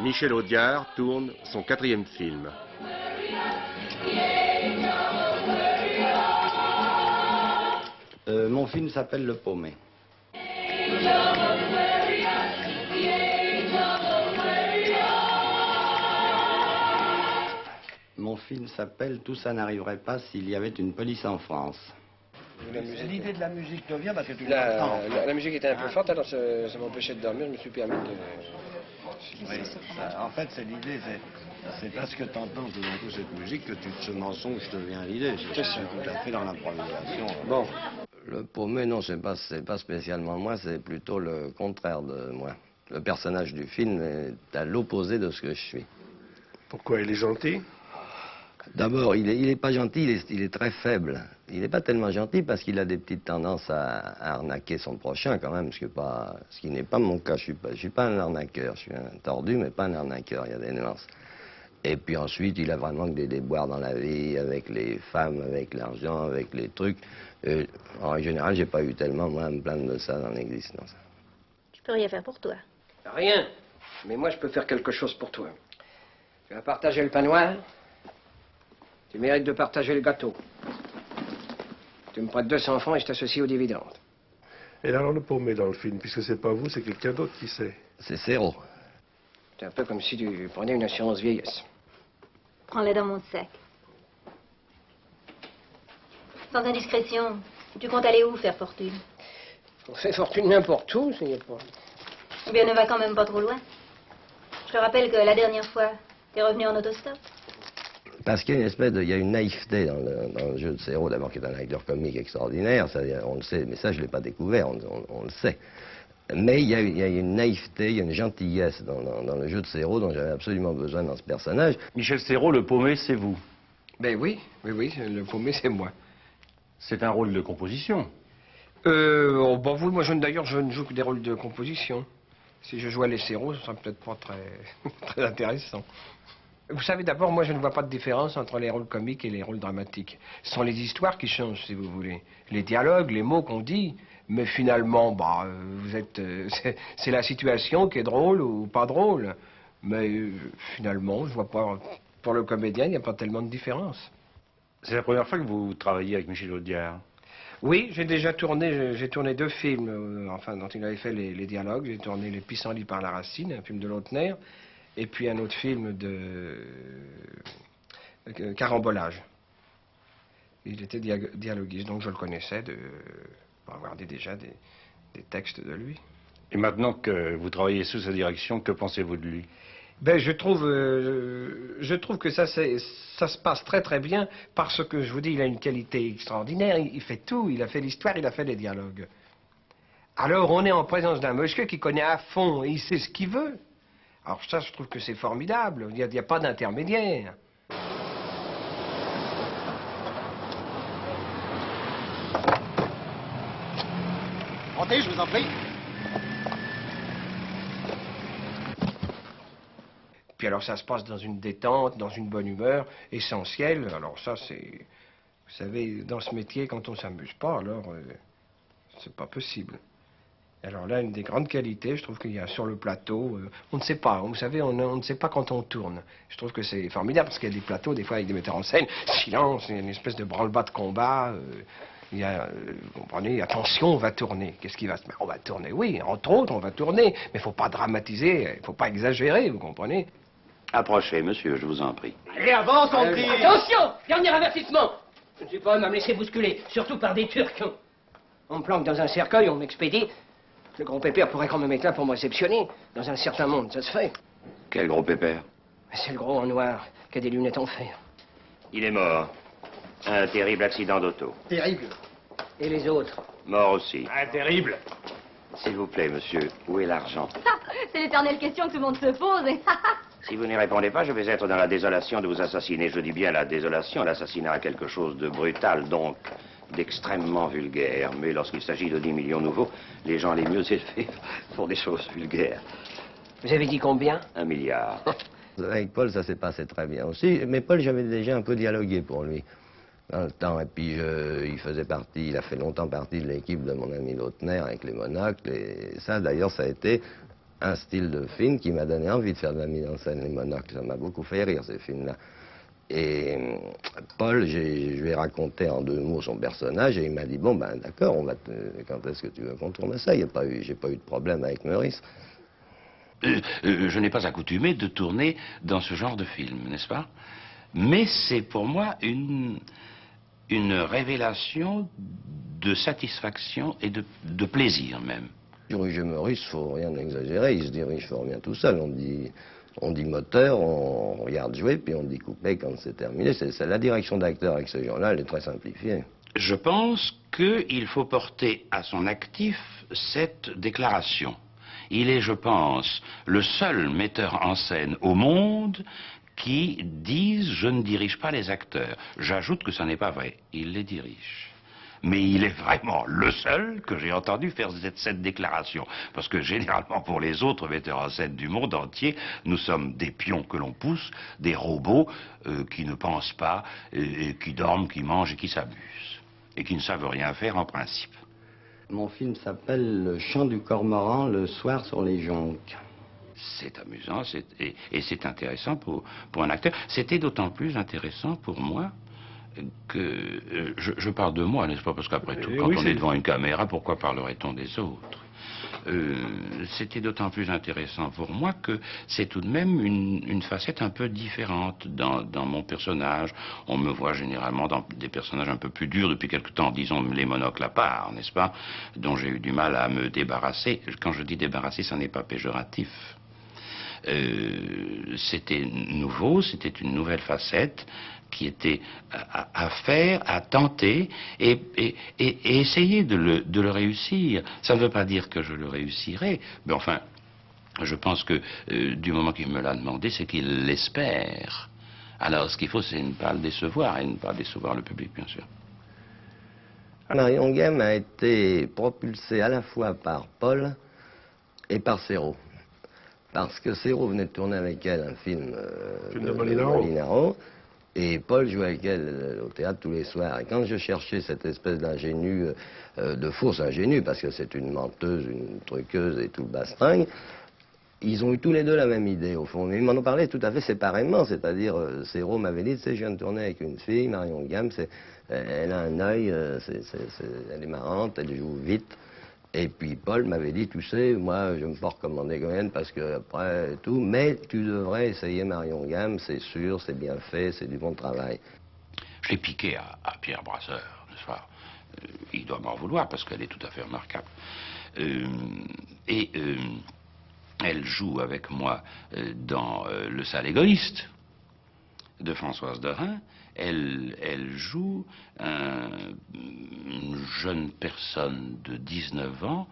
Michel Audiard tourne son 4e film. Mon film s'appelle Le Paumé. Mon film s'appelle Tout ça n'arriverait pas s'il y avait une police en France. L'idée de la musique te vient parce que tu la musique était un peu forte, alors ça m'empêchait de dormir, je me suis permis de... Oui, en fait, c'est l'idée, c'est parce que tu entends tout d'un coup cette musique que ce mensonge te vient à l'idée. C'est tout à fait dans l'improvisation. Bon. Le Paumé, non, c'est pas spécialement moi, c'est plutôt le contraire de moi. Le personnage du film est à l'opposé de ce que je suis. Pourquoi il est gentil? D'abord, il est pas gentil, il est très faible. Il n'est pas tellement gentil parce qu'il a des petites tendances à arnaquer son prochain quand même, ce qui n'est pas mon cas. Je suis pas un arnaqueur, je suis un tordu, mais pas un arnaqueur, il y a des nuances. Et puis ensuite, il a vraiment des déboires dans la vie, avec les femmes, avec l'argent, avec les trucs. En général, j'ai pas eu tellement, moi, à me plaindre de ça dans l'existence. Tu peux rien faire pour toi. Rien. Mais moi, je peux faire quelque chose pour toi. Tu vas partager le pain noir. Tu mérites de partager le gâteau. Tu me prêtes 200 francs et je t'associe aux dividendes. Et alors le Paumé dans le film, puisque c'est pas vous, c'est quelqu'un d'autre qui sait. C'est Serrault. C'est un peu comme si tu prenais une assurance vieillesse. Prends-les dans mon sac. Sans indiscrétion, tu comptes aller où faire fortune? On fait fortune n'importe où, c'est pas... Eh bien, ne va quand même pas trop loin. Je te rappelle que la dernière fois, t'es revenu en autostop. Parce qu'il y a une espèce de, il y a une naïveté dans le jeu de Serrault, d'abord qui est un acteur comique extraordinaire, ça, on le sait, mais ça je l'ai pas découvert, on le sait. Mais il y a une naïveté, il y a une gentillesse dans le jeu de Serrault dont j'avais absolument besoin dans ce personnage. Michel Serrault, le Paumé, c'est vous. Ben oui, le Paumé, c'est moi. C'est un rôle de composition. Bon, oui, moi, d'ailleurs, je ne joue que des rôles de composition. Si je jouais les Serrault, ce serait peut-être pas très intéressant. Vous savez, d'abord, moi, je ne vois pas de différence entre les rôles comiques et les rôles dramatiques. Ce sont les histoires qui changent, si vous voulez. Les dialogues, les mots qu'on dit. Mais finalement, bah, c'est la situation qui est drôle ou pas drôle. Mais finalement, je vois pas... Pour le comédien, il n'y a pas tellement de différence. C'est la première fois que vous travaillez avec Michel Audiard. Oui, j'ai déjà tourné, j'ai tourné 2 films, enfin, dont il avait fait les dialogues. J'ai tourné Les pissenlits par la racine, un film de Lautner, et puis un autre film de Carambolage. Il était dialoguiste, donc je le connaissais pour avoir déjà des textes de lui. Et maintenant que vous travaillez sous sa direction, que pensez-vous de lui? Ben, je trouve que ça se passe très très bien parce que, je vous dis, il a une qualité extraordinaire. Il fait tout. Il a fait l'histoire, il a fait les dialogues. Alors, on est en présence d'un monsieur qui connaît à fond et il sait ce qu'il veut. Alors ça, je trouve que c'est formidable. Il n'y a pas d'intermédiaire. Montez, je vous en prie. Puis alors ça se passe dans une détente, dans une bonne humeur, essentielle. Alors ça c'est... Vous savez, dans ce métier, quand on s'amuse pas, alors c'est pas possible. Alors là, une des grandes qualités, je trouve qu'il y a sur le plateau, on ne sait pas, vous savez, on ne sait pas quand on tourne. Je trouve que c'est formidable parce qu'il y a des plateaux, des fois avec des metteurs en scène, silence, il y a une espèce de branle-bas de combat. Il y a, vous comprenez, attention, on va tourner. Qu'est-ce qui va se mettre? On va tourner, oui, entre autres, on va tourner. Mais il ne faut pas dramatiser, il ne faut pas exagérer, vous comprenez? Approchez, monsieur, je vous en prie. Allez, avance, on crie. Attention! Dernier avertissement! Je ne suis pas homme à me laisser bousculer, surtout par des Turcs. On me planque dans un cercueil, on m'expédie. Le gros pépère pourrait quand même être là pour me réceptionner. Dans un certain monde, ça se fait. Quel gros pépère? C'est le gros en noir, qui a des lunettes en fer. Il est mort. Un terrible accident d'auto. Terrible. Et les autres? Mort aussi. Ah, terrible. S'il vous plaît, monsieur, où est l'argent? C'est l'éternelle question que tout le monde se pose. Si vous n'y répondez pas, je vais être dans la désolation de vous assassiner. Je dis bien la désolation. L'assassinat a quelque chose de brutal, donc d'extrêmement vulgaire. Mais lorsqu'il s'agit de 10 millions nouveaux, les gens les mieux élevés font des choses vulgaires. Vous avez dit combien? 1 milliard. Avec Paul, ça s'est passé très bien aussi. Mais Paul, j'avais déjà un peu dialogué pour lui dans le temps. Et puis, il a fait longtemps partie de l'équipe de mon ami Lautner avec les monocles. Et ça, d'ailleurs, ça a été un style de film qui m'a donné envie de faire de la mise en scène, les monocles. Ça m'a beaucoup fait rire, ces films-là. Et Paul, je lui ai raconté en 2 mots son personnage et il m'a dit, bon, ben d'accord, quand est-ce que tu veux qu'on tourne ça? J'ai pas eu de problème avec Meurice. Je n'ai pas accoutumé de tourner dans ce genre de film, n'est-ce pas? Mais c'est pour moi une révélation de satisfaction et de plaisir même. Diriger Meurice, faut rien exagérer, il se dirige fort bien tout seul. On dit moteur, on regarde jouer, puis on dit couper quand c'est terminé. C'est la direction d'acteur avec ces gens-là, elle est très simplifiée. Je pense qu'il faut porter à son actif cette déclaration. Il est, je pense, le seul metteur en scène au monde qui dise « je ne dirige pas les acteurs ». J'ajoute que ça n'est pas vrai, il les dirige. Mais il est vraiment le seul que j'ai entendu faire cette déclaration. Parce que généralement, pour les autres metteurs en scène du monde entier, nous sommes des pions que l'on pousse, des robots qui ne pensent pas, et qui dorment, qui mangent et qui s'amusent. Et qui ne savent rien faire en principe. Mon film s'appelle Le chant du cormoran, le soir sur les jonques. C'est amusant et c'est intéressant pour un acteur. C'était d'autant plus intéressant pour moi que je parle de moi, n'est-ce pas? Parce qu'après tout, quand on est devant une caméra, pourquoi parlerait-on des autres? C'était d'autant plus intéressant pour moi que c'est tout de même une facette un peu différente dans mon personnage. On me voit généralement dans des personnages un peu plus durs depuis quelque temps, disons les monocles à part, n'est-ce pas? Dont j'ai eu du mal à me débarrasser. Quand je dis débarrasser, ça n'est pas péjoratif. C'était nouveau, c'était une nouvelle facette qui était à faire, à tenter et essayer de le réussir. Ça ne veut pas dire que je le réussirai, mais enfin, je pense que du moment qu'il me l'a demandé, c'est qu'il l'espère. Alors, ce qu'il faut, c'est ne pas le décevoir et ne pas décevoir le public, bien sûr. Marion Gamme a été propulsée à la fois par Paul et par Serrault. Parce que Serrault venait de tourner avec elle un film de Molinaro. Et Paul jouait avec elle au théâtre tous les soirs. Et quand je cherchais cette espèce d'ingénue, de fausse ingénue, parce que c'est une menteuse, une truqueuse et tout le bastringue, ils ont eu tous les deux la même idée, au fond. Mais ils m'en ont parlé tout à fait séparément. C'est-à-dire, Serrault m'avait dit, tu sais, je viens de tourner avec une fille, Marion Gamme, elle a un œil, elle est marrante, elle joue vite. Et puis Paul m'avait dit, tu sais, moi je me porte comme en égoïenne parce que après tout, mais tu devrais essayer Marion Gamme, c'est sûr, c'est bien fait, c'est du bon travail. Je l'ai piqué à Pierre Brasseur, n'est-ce pas? Il doit m'en vouloir parce qu'elle est tout à fait remarquable. Elle joue avec moi dans Le sale égoïste de Françoise Dorin. Elle joue une jeune personne de 19 ans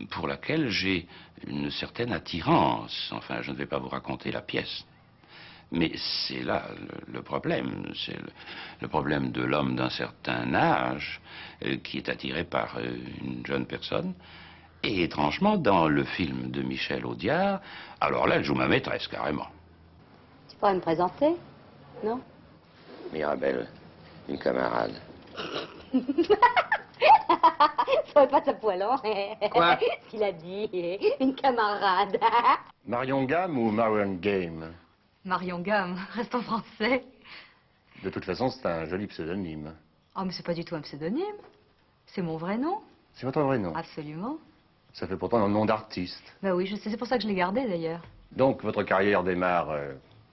pour laquelle j'ai une certaine attirance. Enfin, je ne vais pas vous raconter la pièce. Mais c'est là le problème. C'est le problème de l'homme d'un certain âge qui est attiré par une jeune personne. Et étrangement, dans le film de Michel Audiard, alors là, elle joue ma maîtresse, carrément. Tu pourrais me présenter, non? Mirabelle, une camarade. Ça va pas ta poêlon. Quoi? Il a dit, une camarade. Marion Gamme ou Marion Game? Marion Gamme, reste en français. De toute façon, c'est un joli pseudonyme. Oh, mais c'est pas du tout un pseudonyme. C'est mon vrai nom. C'est votre vrai nom? Absolument. Ça fait pourtant un nom d'artiste. Bah oui, je sais, c'est pour ça que je l'ai gardé d'ailleurs. Donc, votre carrière démarre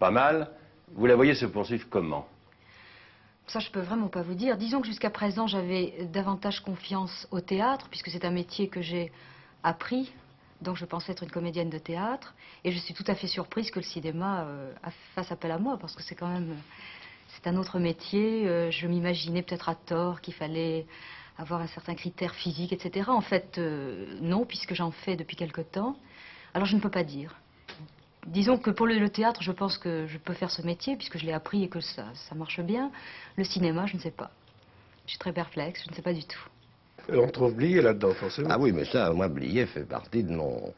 pas mal. Vous la voyez se poursuivre comment? Ça, je peux vraiment pas vous dire. Disons que jusqu'à présent, j'avais davantage confiance au théâtre, puisque c'est un métier que j'ai appris. Donc, je pensais être une comédienne de théâtre. Et je suis tout à fait surprise que le cinéma fasse appel à moi, parce que c'est quand même... C'est un autre métier. Je m'imaginais peut-être à tort qu'il fallait avoir un certain critère physique, etc. En fait, non, puisque j'en fais depuis quelque temps. Alors, je ne peux pas dire. Disons que pour le théâtre, je pense que je peux faire ce métier, puisque je l'ai appris et que ça marche bien. Le cinéma, je ne sais pas. Je suis très perplexe, je ne sais pas du tout. On trouve Blier là-dedans, forcément. Ah oui, mais ça, moi, Blier fait partie de mon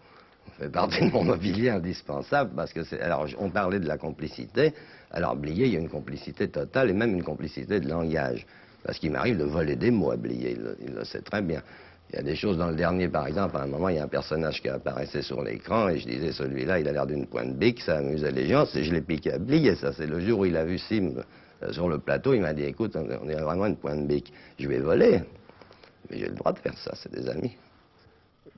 mobilier indispensable, parce que c'est... Alors, on parlait de la complicité. Alors, Blier, il y a une complicité totale, et même une complicité de langage. Parce qu'il m'arrive de voler des mots à Blier, il le sait très bien. Il y a des choses dans le dernier, par exemple, à un moment, il y a un personnage qui apparaissait sur l'écran et je disais, celui-là, il a l'air d'une pointe bique, ça amusait les gens, je l'ai piqué à plier, ça. C'est le jour où il a vu Sim sur le plateau, il m'a dit, écoute, on est vraiment une pointe bique. Je vais voler, mais j'ai le droit de faire ça, c'est des amis.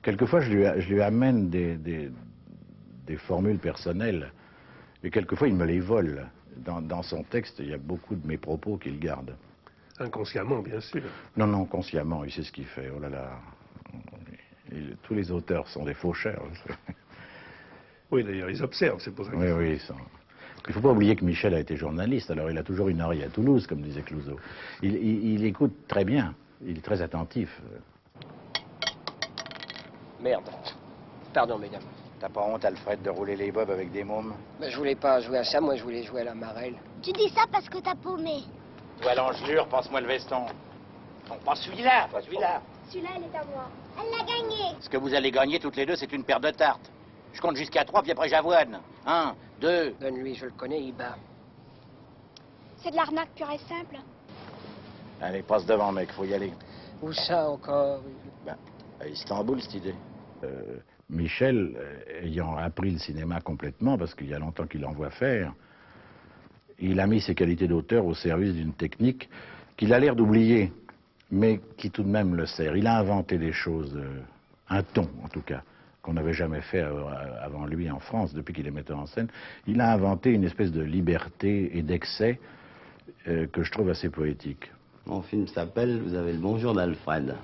Quelquefois, je lui amène des formules personnelles, et quelquefois, il me les vole. Dans son texte, il y a beaucoup de mes propos qu'il garde. Inconsciemment, bien sûr. Non, non, consciemment, il sait ce qu'il fait. Oh là là. Tous les auteurs sont des faucheurs. Oui, d'ailleurs, ils observent, c'est pour ça que... Oui, oui. Il ne faut pas oublier que Michel a été journaliste, alors il a toujours une oreille à Toulouse, comme disait Clouseau. Il écoute très bien, il est très attentif. Merde. Pardon, mesdames. T'as pas honte, Alfred, de rouler les bobs avec des mômes? Mais je voulais pas jouer à ça, moi je voulais jouer à la marelle. Tu dis ça parce que t'as paumé. Toi, l'engelure, passe-moi le veston. Non, pas celui-là, pas celui-là. Celui-là, il est à moi. Elle l'a gagné. Ce que vous allez gagner toutes les deux, c'est une paire de tartes. Je compte jusqu'à 3, puis après j'avoine. 1, 2... Donne-lui, je le connais, il bat. C'est de l'arnaque pure et simple. Allez, passe devant, mec, faut y aller. Où ça encore? Ben, à Istanbul, cette idée. Michel, ayant appris le cinéma complètement, parce qu'il y a longtemps qu'il en voit faire, il a mis ses qualités d'auteur au service d'une technique qu'il a l'air d'oublier, mais qui tout de même le sert. Il a inventé des choses, un ton en tout cas, qu'on n'avait jamais fait avant lui en France, depuis qu'il est metteur en scène. Il a inventé une espèce de liberté et d'excès que je trouve assez poétique. Mon film s'appelle « Vous avez le bonjour d'Alfred ».